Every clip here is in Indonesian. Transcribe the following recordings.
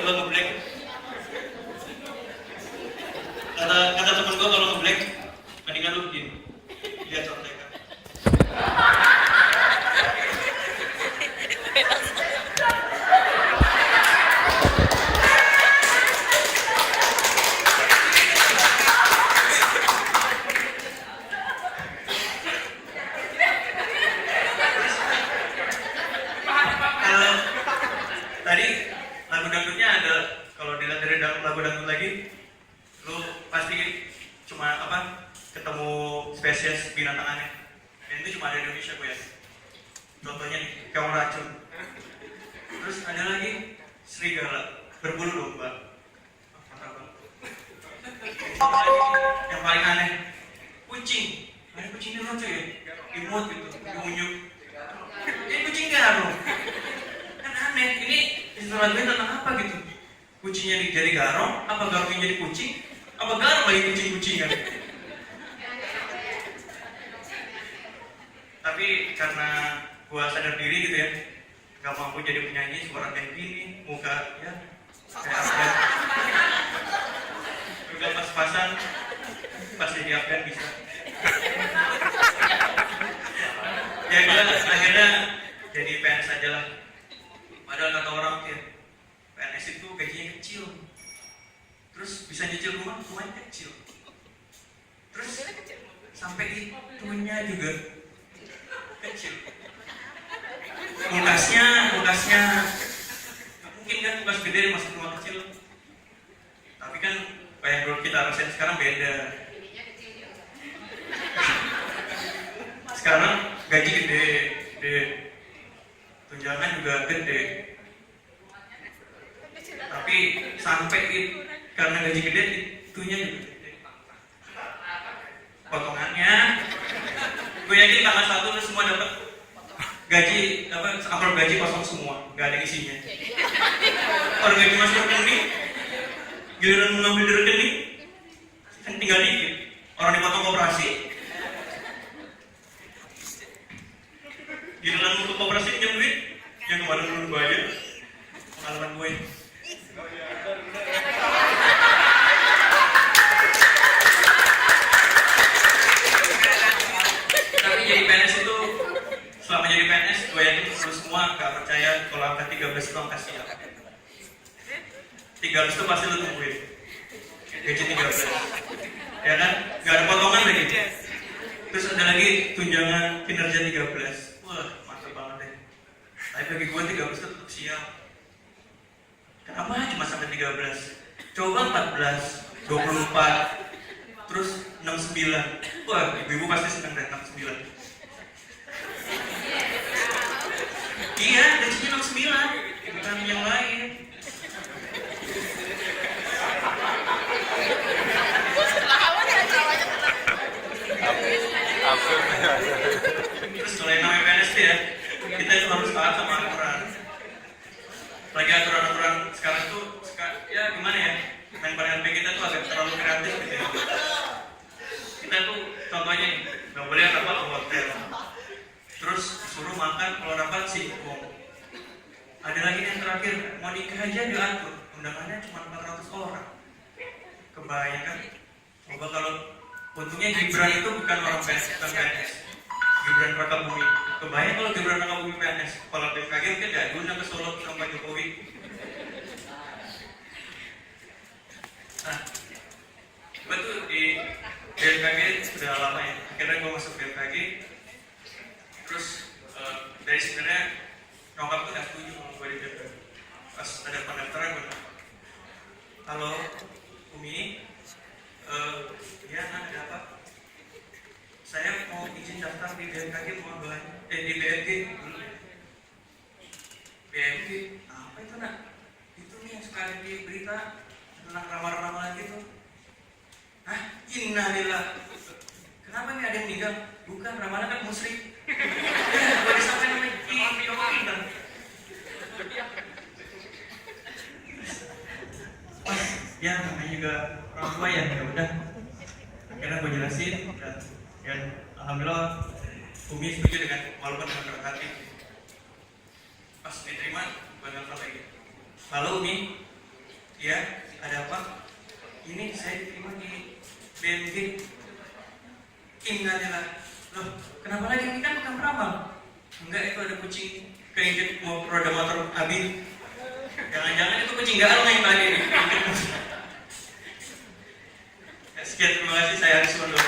Lo ngeblank. Kata temen gue kalau ngeblank, mendingan lu begini. Lihat contekan. Tadi lagu dangdutnya ada, kalau dilihat dari lagu dangdut lagi, lu pasti cuma ketemu spesies binatang aneh, dan itu cuma ada di Indonesia gue ya. Contohnya nih, keong racun. Terus ada lagi serigala berbulu domba. Yang paling aneh, kucing. Ada kucing ini lucu ya, imut gitu, diunyuk. Ini kucing garong. Kan aneh, ini istilah gue tentang apa gitu? Kucingnya jadi garong, apa garongnya jadi kucing? Apa garong lagi kucing-kucingan? Tapi karena gue sadar diri gitu ya, gak mampu jadi penyanyi suara kayak gini, muka ya kayak Afgan. Juga pas-pasan, pas jadi Afgan bisa. Ya gue akhirnya jadi PNS aja lah. Padahal kata orang ya, PNS itu gajinya kecil. Terus bisa nyicil rumahnya kecil. Terus sampai itunya juga kecil. Kulkasnya mungkin kan kulkas gede masuk rumah kecil. Tapi kan kayak yang kita rasain sekarang beda. Sekarang gaji gede, tunjangan juga gede. Tapi sampai karena gaji gede itunya juga gede. Potongannya, gue yakin tanggal 1 lu semua dapat gaji amplop gaji kosong semua, nggak ada isinya. Orang gaji masuk rekening, giliran mau ngambil di rekening, kan tinggal dikit. Orang dipotong koperasi, giliran untuk koperasi pinjam duit, yang kemarin belum bayar. Pengalaman gue. Tapi jadi PNS itu, selama jadi PNS, gue yakin lu semua gak percaya kalau angka 13 itu angka siap. 13 itu pasti lu tungguin. Gaji 13. Ya kan? Gak ada potongan lagi. Terus ada lagi tunjangan kinerja 13. Wah, mantap banget deh. Tapi bagi gue 13 itu tetap siap. Kenapa cuma sampai 13? Coba 14, 24, terus 69. Wah, ibu-ibu pasti senang deh 69. Iya, gajinya 69, bukan yang lain. Terus kalau yang namanya PNS ya, kita itu harus taat sama aturan. Lagi aturan-aturan sekarang tuh, ya gimana ya, main HP kita tuh agak terlalu kreatif gitu ya. Kita tuh contohnya nih, gak boleh rapat ke hotel. Terus suruh makan kalau rapat singkong. Ada lagi yang terakhir, mau nikah aja diatur, undangannya cuma 400 orang. Kebayang kan? Coba kalau untungnya Gibran itu bukan orang PNS. Gibran Rakabumi. Kebayang kalau Gibran Rakabumi PNS. Kalau BMKG mungkin gak guna ke Solo sama Jokowi. Nah, gue tuh di BMKG sudah lama ya. Akhirnya gue masuk BMKG. Terus dari sebenarnya nyokap tuh gak setuju kalau gue di BMKG. Pas ada pendaftaran gue bilang, halo Umi, ya ada apa? Saya mau izin daftar di BMKG di BMG dulu. BMG apa itu nak? Itu nih yang sekali di berita tentang ramal-ramalan gitu. Hah? Innalillah. Kenapa nih ada yang meninggal? Bukan, ramalan kan musyrik. Ya, gue disampaikan namanya pintar. Ya namanya juga orang tua ya udah. Akhirnya gue jelasin dan alhamdulillah Umi setuju dengan walaupun dengan berat hati. Pas diterima gue nelfon lagi, halo Umi, Ya, ada apa? Ini saya diterima di BMG. Innalillah. Loh, kenapa lagi? Ini kan bukan peramal. Enggak, itu ada kucing keinjek mau roda motor habis. Jangan-jangan itu kucing galau yang tadi nih. Ya, sekian, terima kasih, saya Haris Wondo.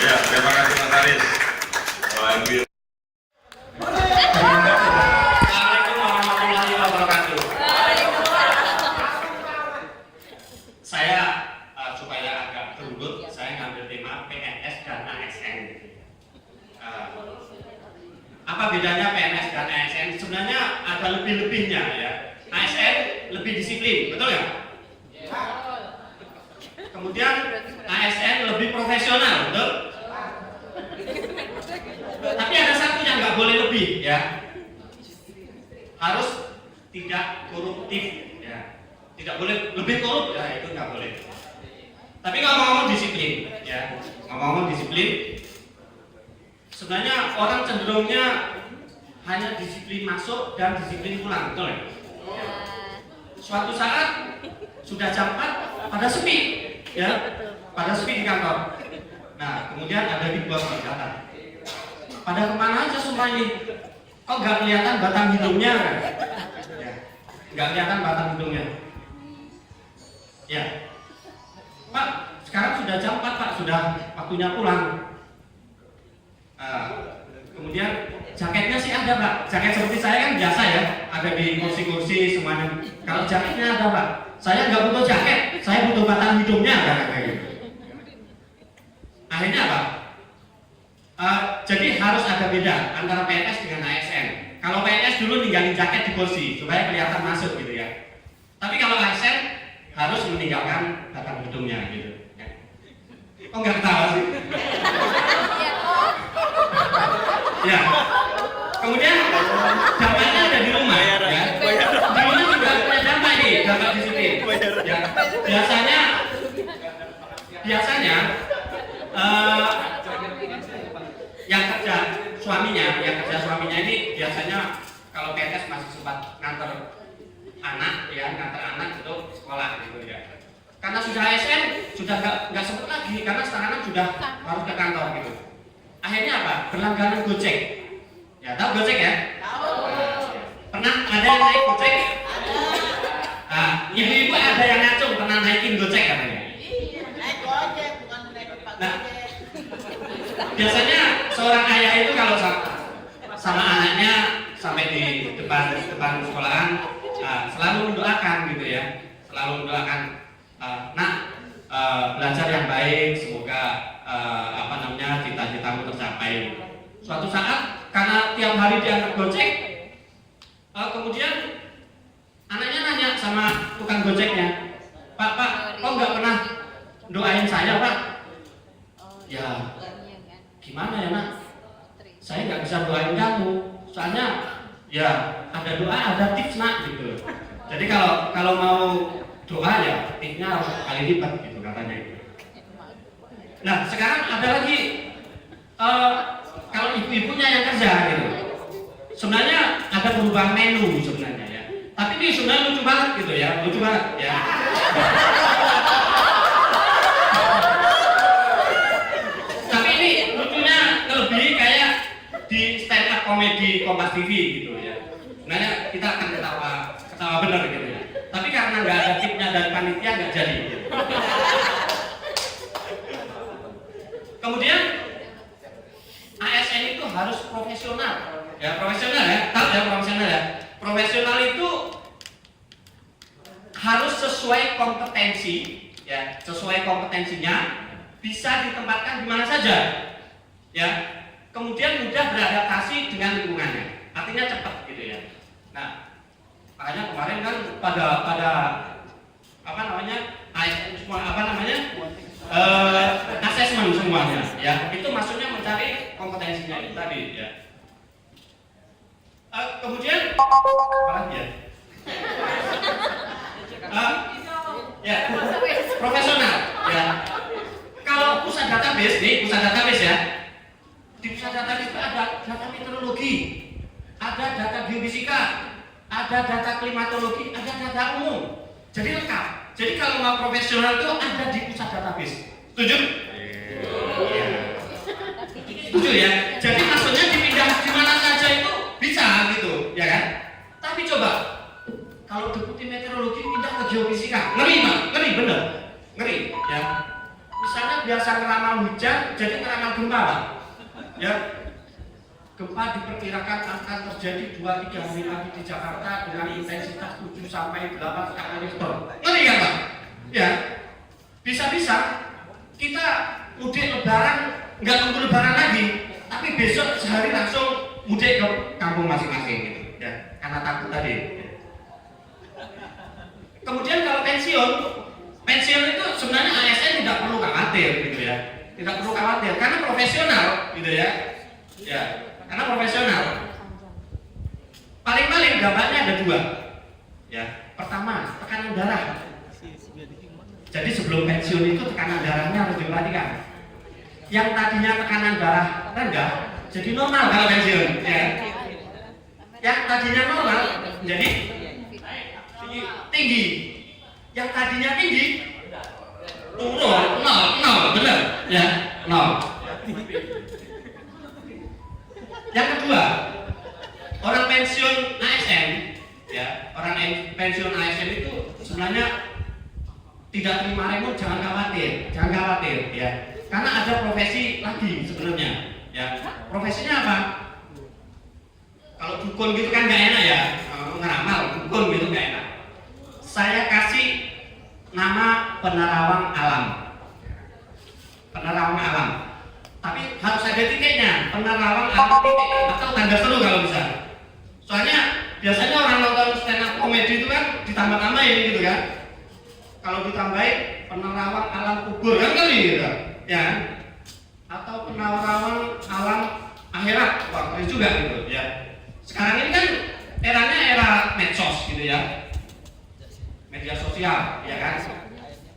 Ya, terima kasih Mas Haris. Alhamdulillah. Assalamualaikum warahmatullahi wabarakatuh. Saya supaya agak terurut, saya ngambil tema PNS dan ASN. Apa bedanya PNS dan ASN? Sebenarnya ada lebih-lebihnya ya. ASN lebih disiplin, betul ya? Kemudian ASN lebih profesional, betul? Tapi ada satu yang nggak boleh lebih ya. Harus tidak koruptif ya. Tidak boleh lebih korup ya, itu nggak boleh. Tapi ngomong-ngomong disiplin ya, ngomong-ngomong disiplin, sebenarnya orang cenderungnya hanya disiplin masuk dan disiplin pulang, betul ya? Suatu saat sudah jam 4 pada sepi ya, pada sepi di kantor. Nah, kemudian ada di bos datang. Pada kemana aja semua ini? Kok nggak kelihatan batang hidungnya? Ya, nggak kelihatan batang hidungnya. Ya, Pak, sekarang sudah jam 4 Pak, sudah waktunya pulang. Kemudian jaketnya sih ada Pak, jaket seperti saya kan biasa ya, ada di kursi-kursi semuanya. Kalau jaketnya ada Pak, saya nggak butuh jaket, saya butuh batang hidungnya kayak gitu. Akhirnya apa? Jadi harus ada beda antara PNS dengan ASN. Kalau PNS dulu ninggalin jaket di kursi supaya kelihatan masuk gitu ya. Tapi kalau ASN harus meninggalkan batang hidungnya gitu. Kok nggak ketawa sih? Ya. Kemudian dampaknya ada di rumah ya. Di rumah juga punya dampak nih, dampak disiplin. Ya. Biasanya yang kerja suaminya ini biasanya kalau PNS masih sempat nganter anak itu sekolah gitu ya. Karena sudah ASN sudah nggak sempat lagi karena sekarang sudah harus ke kantor gitu. Akhirnya apa? Berlangganan Gojek. Ya, tahu Gojek ya? Tahu. Pernah ada yang naik Gojek? Ada. Ibu-ibu ada yang ngacung pernah naikin Gojek katanya? Iya, naik Gojek bukan naik Pak Gojek. Biasanya seorang ayah itu kalau sama anaknya sampai di depan sekolahan selalu mendoakan gitu ya, selalu mendoakan nak belajar yang baik, semoga cita-citamu tercapai. Suatu saat karena tiap hari diantar Gojek, kemudian anaknya nanya sama tukang Gojeknya, Pak, kok nggak pernah doain saya Pak? Ya, gimana ya nak? Saya nggak bisa doain kamu, soalnya ya ada doa, ada tips nak gitu. Jadi kalau mau doa ya tipsnya harus kali lipat gitu katanya itu. Nah sekarang ada lagi kalau ibu-ibunya yang kerja gitu, sebenarnya ada perubahan menu sebenarnya ya. Tapi ini sebenarnya lucu banget gitu ya, lucu banget ya. Tapi ini lucunya lebih kayak di stand up komedi Kompas TV gitu ya. Sebenarnya kita akan ketawa benar gitu ya. Tapi karena nggak ada tipnya dari panitia nggak jadi. Gitu. Kemudian ASN itu harus profesional, ya profesional ya, tahu ya profesional ya. Profesional itu harus sesuai kompetensi, ya sesuai kompetensinya, bisa ditempatkan di mana saja, ya. Kemudian mudah beradaptasi dengan lingkungannya, artinya cepat gitu ya. Nah, makanya kemarin kan pada ASN semua asesmen semuanya ya, itu maksudnya mencari kompetensinya itu tadi ya. Kemudian apa lagi ya? Ya profesional ya. Kalau pusat database ya, di pusat database itu ada data meteorologi, ada data geofisika, ada data klimatologi, ada data umum. Jadi lengkap. Jadi kalau mau profesional itu ada di pusat database. Setuju? Iya. Setuju ya? Jadi maksudnya dipindah di mana saja itu bisa gitu, ya kan? Tapi coba kalau deputi meteorologi pindah ke geofisika, ngeri Pak, ngeri bener, ngeri ya. Misalnya biasa ngeramal hujan, jadi ngeramal gempa Pak. Ya, gempa diperkirakan akan terjadi 2-3 hari lagi di Jakarta dengan intensitas 7 sampai 8 skala Richter. Ngeri kan Pak? Ya, bisa-bisa kita mudik lebaran nggak nunggu lebaran lagi, tapi besok sehari langsung mudik ke kampung masing-masing gitu, ya, karena takut tadi. Kemudian kalau pensiun itu sebenarnya ASN tidak perlu khawatir gitu ya, tidak perlu khawatir karena profesional gitu ya, ya, karena profesional. Paling-paling dampaknya ada 2, ya. Pertama, tekanan darah. Jadi sebelum pensiun itu tekanan darahnya harus diperhatikan. Yang tadinya tekanan darah rendah jadi normal kalau pensiun, ya. Yang tadinya normal jadi tinggi. Yang tadinya tinggi turun 0, benar, ya, 0. Yang kedua, orang pensiun ASN, ya, orang pensiun ASN itu sebenarnya tidak terima remote, jangan khawatir, ya. Karena ada profesi lagi sebenarnya, ya. Profesinya apa? Kalau dukun gitu kan nggak enak ya, ngeramal dukun gitu nggak enak. Saya kasih nama penerawang alam. Penerawang alam. Tapi harus ada titiknya, penerawang alam titik atau tanda seru kalau bisa. Soalnya biasanya orang nonton stand up komedi itu kan ditambah-tambahin gitu kan. Kalau ditambahin penerawang alam kubur kan kali gitu, ya. Atau penerawang alam akhirat, wah keren juga gitu, ya. Sekarang ini kan eranya era medsos gitu ya, media sosial, ya kan.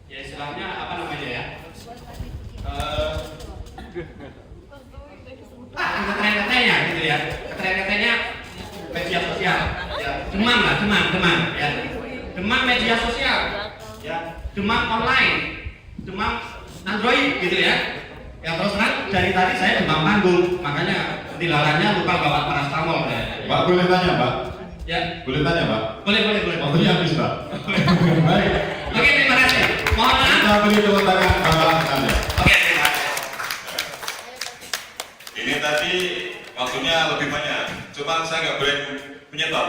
Ya istilahnya apa namanya ya? Ketren-ketrennya gitu ya, ketren-ketrennya media sosial, ya. Demam ya. Demam media sosial, ya. Demam online, demam Android gitu ya. Ya terus terang dari tadi saya demam panggung, makanya tilalannya lupa bawa paracetamol. Ya. Pak boleh tanya Pak? Ya. Boleh tanya Pak? Boleh. Waktunya habis Pak. Baik. Oke, terima kasih. Mohon maaf. Kita beri tepuk tangan Bapak Anda. Oke, terima kasih. Ini tadi waktunya lebih banyak. Cuma saya nggak boleh menyetop.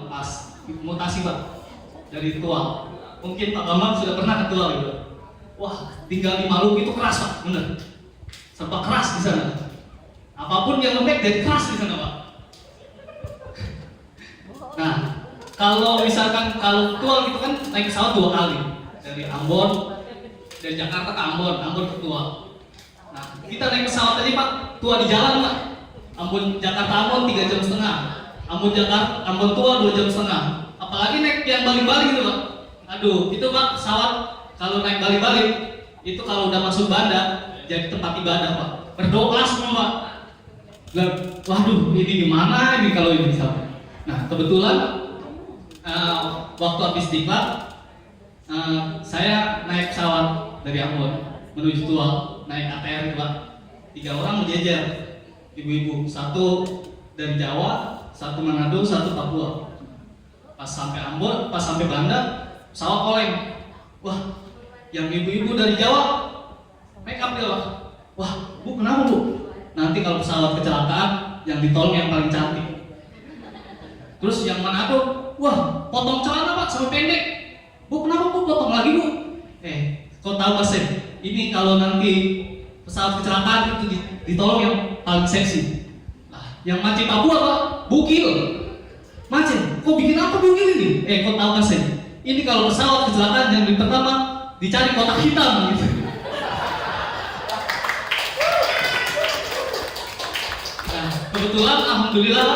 Pas mutasi Pak dari ketua, mungkin Pak Bambang sudah pernah ketua gitu. Wah, tinggal di Maluku itu keras Pak, bener. Serba keras di sana. Apapun yang lembek jadi keras di sana Pak. Nah, kalau misalkan kalau ketua itu kan naik pesawat 2 kali dari Ambon, dari Jakarta ke Ambon ke Tua. Nah, kita naik pesawat tadi Pak, Tua di jalan Pak. Jakarta Ambon 3,5 jam. Ambon Tua 2,5 jam. Apalagi naik yang balik-balik gitu Pak. Aduh, itu Pak pesawat kalau naik balik-balik itu kalau udah masuk bandar jadi tempat ibadah Pak. Berdoa semua Pak. Waduh, ini gimana ini kalau ini sampai. Nah, kebetulan waktu habis diklat saya naik pesawat dari Ambon menuju Tua, naik ATR Pak. 3 orang menjejer, ibu-ibu, 1 dari Jawa, 1 Manado, 1 Papua. Pas sampai Ambon, pas sampai bandar, pesawat oleng. Wah, yang ibu-ibu dari Jawa make up dia Pak. Wah, Bu kenapa Bu? Nanti kalau pesawat kecelakaan yang ditolong yang paling cantik. Terus yang Manado, wah potong celana Pak sampai pendek. Bu kenapa Bu potong lagi Bu? Kau tahu Mas ini kalau nanti pesawat kecelakaan itu ditolong yang paling seksi. Nah, yang macet Papua Pak, bukil. Macet, kok bikin apa bukil ini? Kau tahu Mas ini kalau pesawat kecelakaan yang pertama dicari kotak hitam gitu. Nah, kebetulan alhamdulillah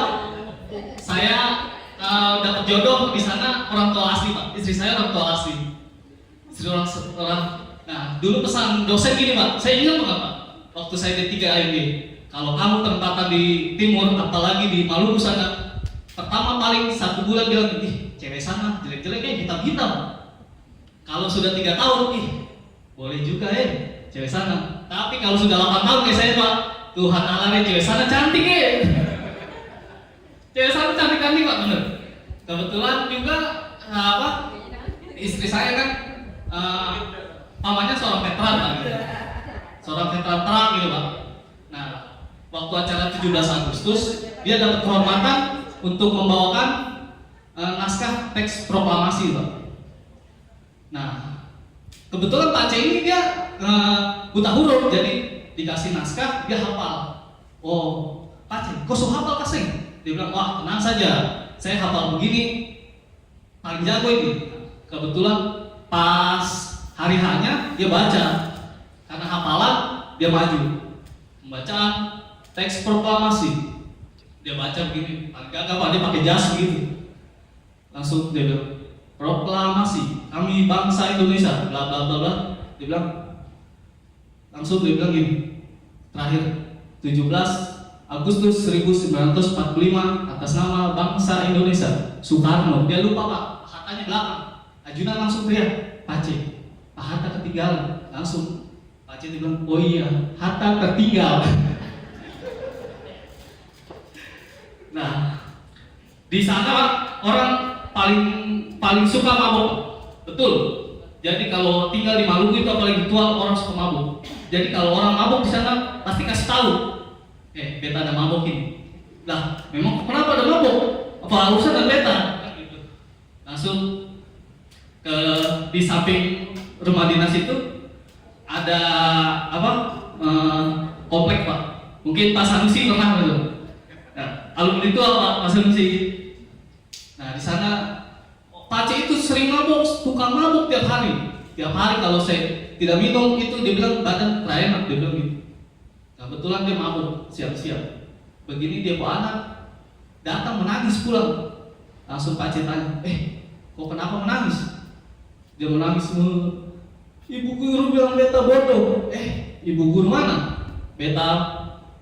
saya dapat jodoh di sana, orang tua asli Pak. Istri saya orang tua asli. Istri orang. Nah, dulu pesan dosen gini Pak. Saya ingat banget Pak. Waktu saya D3 AMB, kalau kamu tempatan di timur, apalagi di Maluku sana, pertama kali paling 1 bulan bilang, ih cewek sana jelek-jeleknya hitam-hitam. Kalau sudah 3 tahun, ih boleh juga cewek sana. Tapi kalau sudah 8 tahun kayak saya Pak, Tuhan Allah cewek sana cantik cewek sana cantik-cantik Pak, bener. Kebetulan juga istri saya kan pamannya seorang veteran Pak, gitu. Seorang veteran perang gitu Pak. Nah, waktu acara 17 Agustus dia dapat kehormatan untuk membawakan naskah teks proklamasi Pak. Nah, kebetulan Pak C ini dia buta huruf, jadi dikasih naskah dia hafal. Oh, Pak C, kok so hafal kasih? Dia bilang, wah tenang saja, saya hafal begini, paling jago ini. Kebetulan pas hari hanya dia baca, karena hafalan dia maju membaca teks proklamasi. Dia baca begini, agak Pak, dia pakai jas gitu. Langsung dia bilang, proklamasi kami bangsa Indonesia, bla bla bla bla. Dia bilang, langsung dia bilang gini, terakhir 17 Agustus 1945 atas nama bangsa Indonesia Soekarno. Dia lupa Pak, hatanya belakang. Ajudan langsung teriak, Pak C, Pak Hatta ketinggalan. Langsung Pak C bilang, oh iya, Hatta tertinggal. Nah, di sana Pak, orang paling suka mabuk, betul. Jadi kalau tinggal di Maluku itu apalagi tua, orang suka mabuk. Jadi kalau orang mabuk di sana pasti kasih tahu, beta ada mabuk ini. Lah, memang kenapa ada mabuk? Apa urusan dengan beta? Gitu. Langsung di samping rumah dinas itu ada komplek Pak. Mungkin Pak Sanusi pernah gitu. Nah, alumni itu Pak Sanusi. Nah, di sana Pak C itu sering mabuk, tukang mabuk tiap hari. Tiap hari kalau saya tidak minum itu dia bilang badan enak, dia bilang gitu. Nah, kebetulan dia mabuk siap-siap. Begini dia bawa anak, datang menangis pulang. Langsung Pak C tanya, kok kenapa menangis? Dia menangis, ibu guru bilang beta bodoh. Ibu guru mana? Beta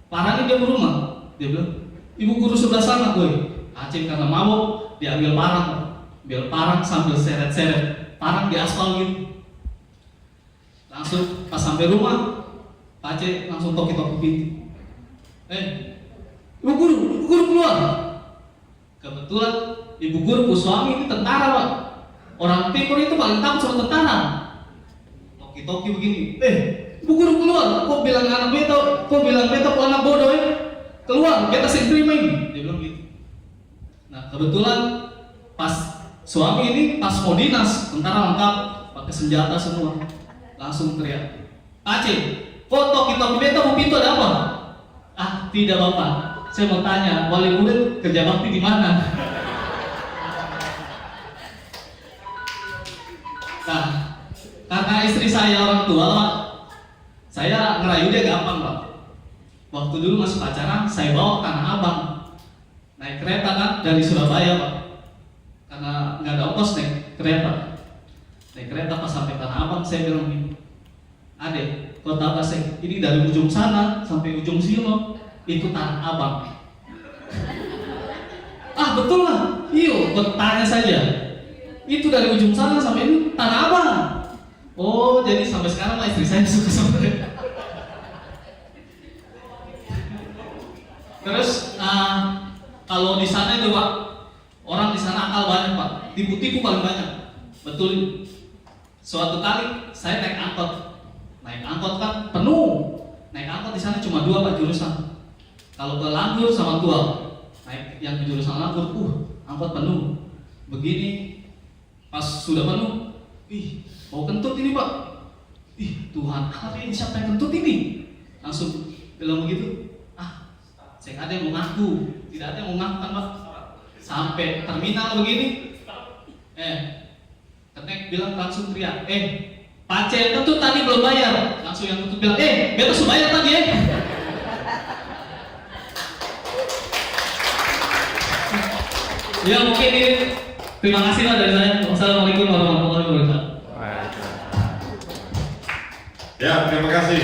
parangin dia ke rumah. Dia bilang, ibu guru sebelah sana boy. Aceh karena mabuk, dia ambil parang sambil seret-seret parang di aspal gitu. Langsung pas sampai rumah, Pak C langsung toki-toki pintu. Ibu guru keluar. Kebetulan ibu guru suami ini tentara Pak. Orang timur itu paling takut sama tentara. Toki-toki begini. Ibu guru keluar. Kok bilang anak beta? Kok anak bodoh keluar, beta sing terima ini. Dia bilang gitu. Nah, kebetulan pas suami ini pas mau dinas, tentara lengkap, pakai senjata semua. Langsung teriak, Aceh, kok toki-toki beta mau pintu ada apa? Tidak Bapak, saya mau tanya, wali murid kerja bakti di mana? Nah, karena istri saya orang tua Pak, saya ngerayu dia gampang Pak. Waktu dulu masih pacaran, saya bawa ke Tanah Abang, naik kereta kan dari Surabaya Pak. Karena nggak ada ongkos naik kereta pas sampai Tanah Abang, saya bilang gini, Adek, kau tahu Seng, ini dari ujung sana sampai ujung sini itu Tanah Abang. Betul lah, iyo, kau tanya saja, itu dari ujung sana sampai ini Tanah Abang. Oh, jadi sampai sekarang lah istri saya suka sama dia. Terus kalau di sana itu Pak, orang di sana akal banyak Pak, tipu-tipu paling banyak. Betul. Suatu kali saya naik angkot kan penuh. Naik angkot di sana cuma 2 Pak jurusan. Kalau ke Langgur sama Tual, naik yang ke jurusan Langgur, angkot penuh. Begini, pas sudah penuh, mau kentut ini Pak. Tuhan, ini siapa yang kentut ini? Langsung bilang begitu. Saya ada yang mau ngaku, tidak ada yang mau ngaku kan Pak. Sampai terminal begini, ketek bilang langsung teriak, Pak C kentut tadi belum bayar. Langsung yang kentut bilang, beta sudah bayar tadi Ya mungkin ini, terima kasih lah dari saya. Wassalamualaikum warahmatullahi wabarakatuh. Ya, terima kasih.